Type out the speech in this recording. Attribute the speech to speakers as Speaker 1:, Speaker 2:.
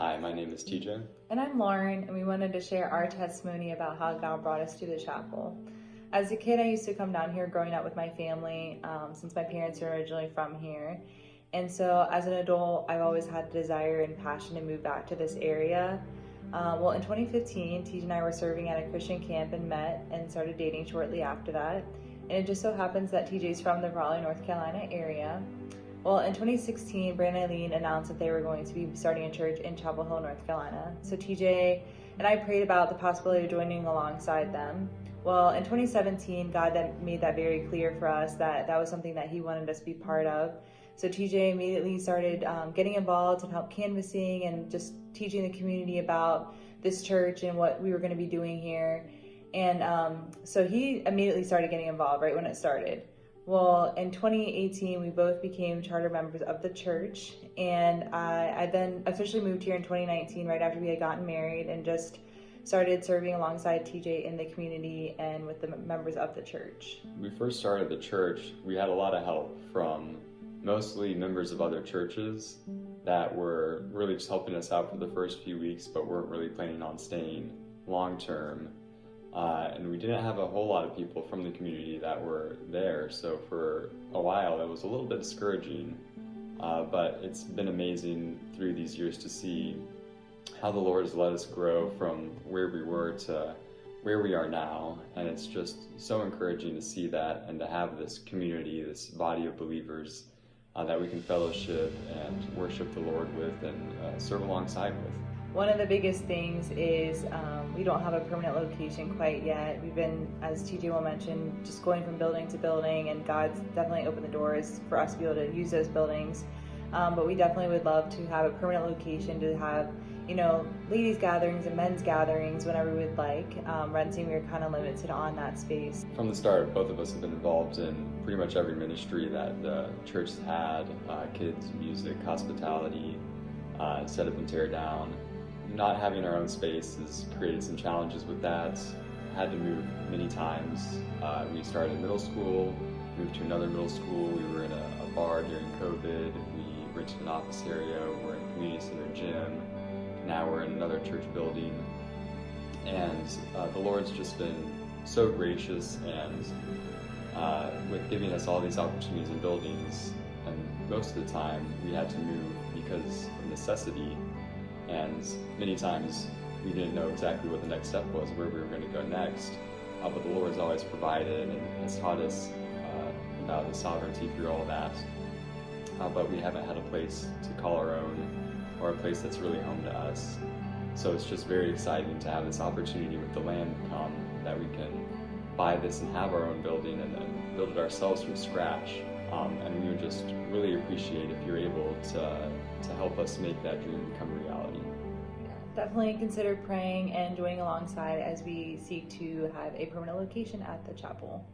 Speaker 1: Hi, my name is TJ.
Speaker 2: And I'm Lauren, and we wanted to share our testimony about how God brought us to the chapel. As a kid, I used to come down here growing up with my family, since my parents are originally from here. And so as an adult, I've always had the desire and passion to move back to this area. In 2015, TJ and I were serving at a Christian camp and met and started dating shortly after that. And it just so happens that TJ's from the Raleigh, North Carolina area. Well, in 2016, Brandon and Eileen announced that they were going to be starting a church in Chapel Hill, North Carolina. So TJ and I prayed about the possibility of joining alongside them. Well, in 2017, God made that very clear for us that that was something that He wanted us to be part of. So TJ immediately started getting involved and help canvassing and just teaching the community about this church and what we were going to be doing here. And so he immediately started getting involved right when it started. Well, in 2018, we both became charter members of the church, and I then officially moved here in 2019, right after we had gotten married, and just started serving alongside TJ in the community and with the members of the church.
Speaker 1: When we first started the church, we had a lot of help from mostly members of other churches that were really just helping us out for the first few weeks, but weren't really planning on staying long term. And we didn't have a whole lot of people from the community that were there, so for a while it was a little bit discouraging, but it's been amazing through these years to see how the Lord has let us grow from where we were to where we are now, and it's just so encouraging to see that and to have this community, this body of believers that we can fellowship and worship the Lord with and serve alongside with.
Speaker 2: One of the biggest things is we don't have a permanent location quite yet. We've been, as TJ will mention, just going from building to building, and God's definitely opened the doors for us to be able to use those buildings. But we definitely would love to have a permanent location to have, ladies' gatherings and men's gatherings whenever we'd like. Renting, we were kind of limited on that space.
Speaker 1: From the start, both of us have been involved in pretty much every ministry that the church has had, kids, music, hospitality, set up and tear down. Not having our own space has created some challenges with that. Had to move many times. We started in middle school, moved to another middle school. We were in a bar during COVID. We rented an office area. We're in a community center gym. Now we're in another church building. And the Lord's just been so gracious and with giving us all these opportunities and buildings. And most of the time we had to move because of necessity. And many times we didn't know exactly what the next step was, where we were going to go next. But the Lord has always provided and has taught us about His sovereignty through all that. But we haven't had a place to call our own or a place that's really home to us. So it's just very exciting to have this opportunity with the land come that we can buy this and have our own building and then build it ourselves from scratch. And we would just really appreciate if you're able to help us make that dream become a reality.
Speaker 2: Definitely consider praying and joining alongside as we seek to have a permanent location at the chapel.